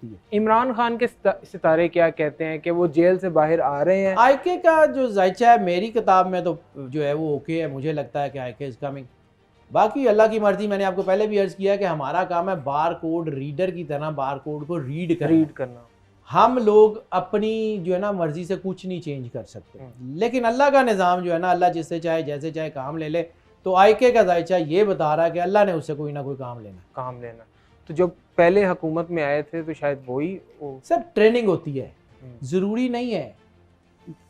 इमरान खान के सितारे क्या कहते हैं कि वो जेल से बाहर आ रहे हैं? आईके का जो जायचा है मेरी किताब में तो जो है वो ओके है। मुझे लगता है कि आईके इज़ कमिंग। बाकी अल्लाह की मर्जी, मैंने आपको पहले भी अर्ज़ किया कि हमारा काम है बार कोड रीडर की तरह बार कोड को रीड करना। हम लोग अपनी जो है ना मर्जी से कुछ नहीं चेंज कर सकते, लेकिन अल्लाह का निज़ाम जो है ना, अल्लाह जिससे चाहे जैसे चाहे काम ले ले। तो आईके का जायचा ये बता रहा है कि अल्लाह ने उससे कोई ना कोई काम लेना। तो जब पहले हुकूमत में आए थे तो शायद वही सब ट्रेनिंग होती है, ज़रूरी नहीं है।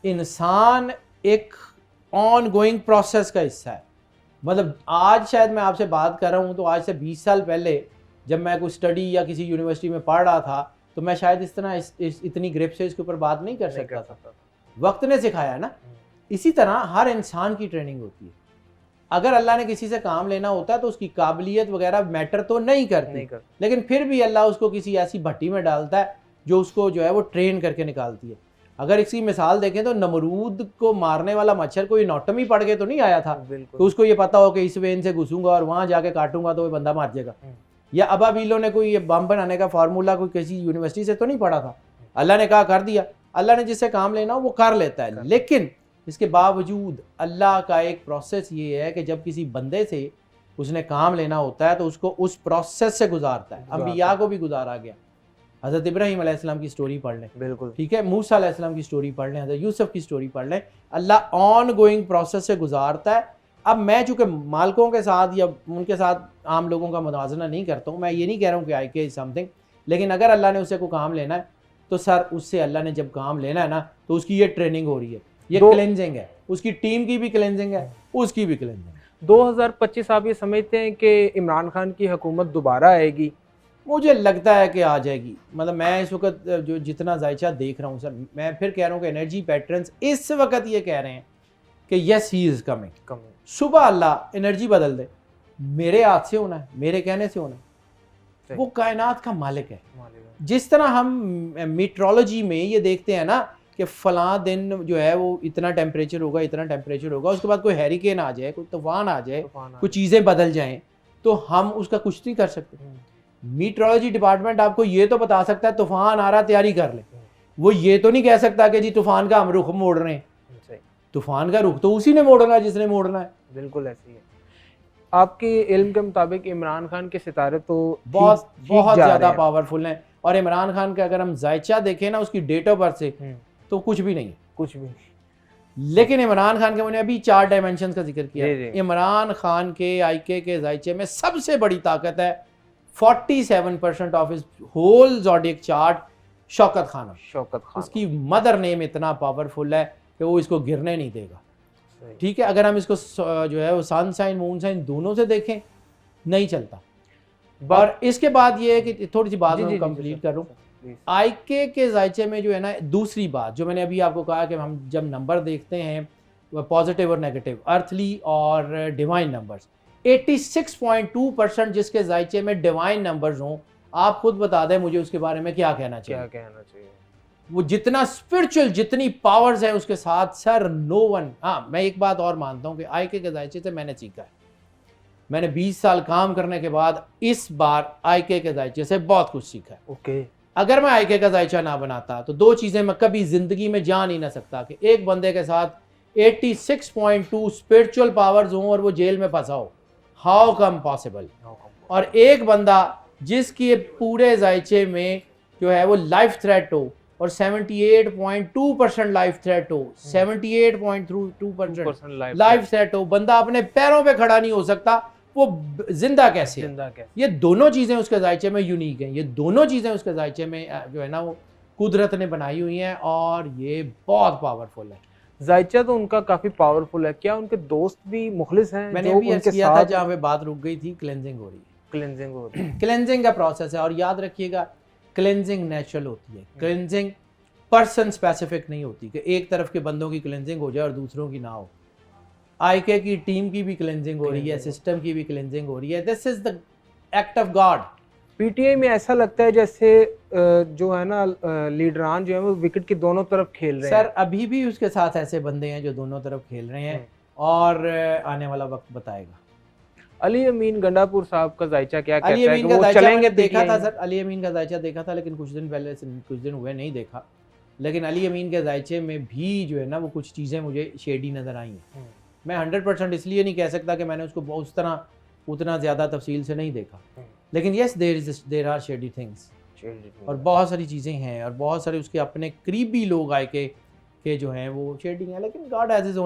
इंसान एक ऑन गोइंग प्रोसेस का हिस्सा है। मतलब आज शायद मैं आपसे बात कर रहा हूँ तो आज से 20 साल पहले जब मैं कोई स्टडी या किसी यूनिवर्सिटी में पढ़ रहा था तो मैं शायद इस तरह इतनी ग्रिप से इसके ऊपर बात नहीं कर सकता था। वक्त ने सिखाया ना। इसी तरह हर इंसान की ट्रेनिंग होती है। अगर अल्लाह ने किसी से काम लेना होता है तो उसकी काबिलियत वगैरह मैटर तो नहीं करती, लेकिन फिर भी अल्लाह उसको किसी ऐसी भट्टी में डालता है जो उसको जो है वो ट्रेन करके निकालती है। अगर इसकी मिसाल देखें तो नमरूद को मारने वाला मच्छर कोई एनाटॉमी पढ़ के तो नहीं आया था, तो उसको ये पता हो कि इस वेन से घुसूंगा और वहां जाके काटूंगा तो वो बंदा मार जाएगा। या अबाबीलो ने कोई ये बम बनाने का फार्मूला कोई किसी यूनिवर्सिटी से तो नहीं पढ़ा था। अल्लाह ने कहा कर दिया। अल्लाह ने जिससे काम लेना वो कर लेता है, लेकिन इसके बावजूद अल्लाह का एक प्रोसेस ये है कि जब किसी बंदे से उसने काम लेना होता है तो उसको उस प्रोसेस से गुजारता है। अंबिया को भी गुजारा गया। हज़रत इब्राहीम अलैहिस्सलाम की स्टोरी पढ़ लें, बिल्कुल ठीक है, मूसा अलैहिस्सलाम की स्टोरी पढ़ लें, हज़रत यूसुफ की स्टोरी पढ़ लें। अल्लाह ऑन गोइंग प्रोसेस से गुजारता है। अब मैं चूँकि मालिकों के साथ या उनके साथ आम लोगों का मुवाज़ना नहीं करता हूँ, मैं ये नहीं कह रहा हूँ कि आईके इज़ समथिंग, लेकिन अगर अल्लाह ने उससे कोई काम लेना है तो सर उससे अल्लाह ने जब काम लेना है ना तो उसकी ये ट्रेनिंग हो रही है, ये क्लेंजिंग है। उसकी टीम की भी क्लेंजिंग है, उसकी भी क्लेंजिंग है। 2025 आप ये समझते हैं कि इमरान खान की हुकूमत दोबारा आएगी? मुझे लगता है कि आ जाएगी। मतलब मैं इस वक्त जो जितना जायचा देख रहा हूँ सर, मैं फिर कह रहा हूँ कि एनर्जी पैटर्न्स इस वक्त ये कह रहे हैं कि यस ही इज़ कमिंग। सुबह अल्लाह एनर्जी बदल दे, मेरे हाथ से होना है, मेरे कहने से होना है। वो कायनात का मालिक है। जिस तरह हम मीट्रोलॉजी में ये देखते हैं ना कि फ़लाँ दिन जो है वो इतना टेम्परेचर होगा, इतना टेम्परेचर होगा, उसके बाद कोई हैरिकेन आ जाए, कोई तूफान आ जाए, कुछ चीज़ें बदल जाएं, तो हम उसका कुछ नहीं कर सकते। मीट्रोलॉजी डिपार्टमेंट आपको ये तो बता सकता है तूफान आ रहा, तैयारी कर ले। वो ये तो नहीं कह सकता कि जी तूफान का हम रुख मोड़ रहे हैं। तूफान का रुख तो उसी ने मोड़ना है जिसने मोड़ना है। बिल्कुल ऐसी है। आपके इल्म के मुताबिक इमरान खान के सितारे तो बहुत ज़्यादा पावरफुल हैं, और इमरान खान का अगर हम जायचा देखें ना उसकी डेट ऑफ बर्थ से तो कुछ भी नहीं, कुछ भी। लेकिन इमरान खान के मैंने अभी 4 डायमेंशन का जिक्र किया। इमरान खान के आईके के जायचे में सबसे बड़ी ताकत है 47% of his whole zodiac chart Shaukat Khan. उसकी मदर नेम इतना पावरफुल है कि वो इसको गिरने नहीं देगा। ठीक है, अगर हम इसको जो है वो सन साइन मून साइन दोनों से देखें नहीं चलता। और इसके बाद ये है कि थोड़ी सी बात मैं कंप्लीट करूं। आईके के जायचे में जो है ना, दूसरी बात जो मैंने अभी आपको कहा कि हम जब नंबर देखते हैं पॉजिटिव और नेगेटिव, अर्थली और डिवाइन नंबर्स, 86.2% जिसके जायचे में डिवाइन नंबर्स हों, आप खुद बता दें मुझे उसके बारे में क्या कहना चाहिए। वो जितना स्पिरिचुअल, जितनी पावर्स है उसके साथ सर नो वन। हाँ, मैं एक बात और मानता हूँ कि आईके के जायचे से मैंने सीखा है। मैंने 20 साल काम करने के बाद इस बार आईके के जायचे से बहुत कुछ सीखा है। ओके। अगर मैं आईके का जायचा ना बनाता तो 2 चीज़ें मैं कभी ज़िंदगी में जान ही ना सकता कि एक बंदे के साथ 86.2 स्पिरिचुअल पावर्स हों और वो जेल में फंसा हो। How come possible. और एक बंदा जिसके पूरे जायचे में जो है वो लाइफ थ्रेट हो और 78.2% लाइफ थ्रेट हो, 78.2% लाइफ थ्रेट हो, बंदा अपने पैरों पे खड़ा नहीं हो सकता, वो जिंदा कैसे? ये दोनों चीज़ें उसके जायचे में यूनिक हैं। ये दोनों चीज़ें उसके जायचे में जो है ना वो कुदरत ने बनाई हुई हैं और ये बहुत पावरफुल है। जायचा तो उनका काफ़ी पावरफुल है। क्या उनके दोस्त भी मुखलिस हैं? मैंने भी ऐसा किया था जहाँ पे बात रुक गई थी। क्लेंजिंग हो रही है, क्लेंजिंग का प्रोसेस है। और याद रखिएगा क्लेंजिंग नेचुरल होती है, क्लेंजिंग पर्सन स्पेसिफिक नहीं होती कि एक तरफ के बंदों की क्लेंजिंग हो जाए और दूसरों की ना हो। आईके की टीम की भी क्लेंजिंग हो रही है, सिस्टम की भी क्लेंजिंग हो रही है। This is the act of God. PTI में ऐसा लगता है जैसे जो है ना लीडरान जो है वो विकेट की दोनों तरफ खेल रहे हैं। सर अभी भी उसके साथ ऐसे बंदे हैं जो दोनों तरफ खेल रहे हैं और आने वाला वक्त बताएगा। अली अमीन गंडापुर साहब का जायचा क्या अली कहता है अमीन कि का वो जायचा चलेंगे मैंने देखा था पीटीआई सर, अली अमीन का जायचा देखा था, लेकिन कुछ दिन पहले से कुछ दिन हुए नहीं देखा। लेकिन अली अमीन के जायचे में भी जो है ना वो कुछ चीज़ें मुझे शेडी नज़र आई हैं। मैं 100% इसलिए नहीं कह सकता कि मैंने उसको उस तरह उतना ज़्यादा तफसील से नहीं देखा, लेकिन yes there are shady things, और बहुत सारी चीज़ें हैं और बहुत सारे उसके अपने करीबी लोग आए के जो हैं वो शेडी हैं, लेकिन गॉड हैज़ हिज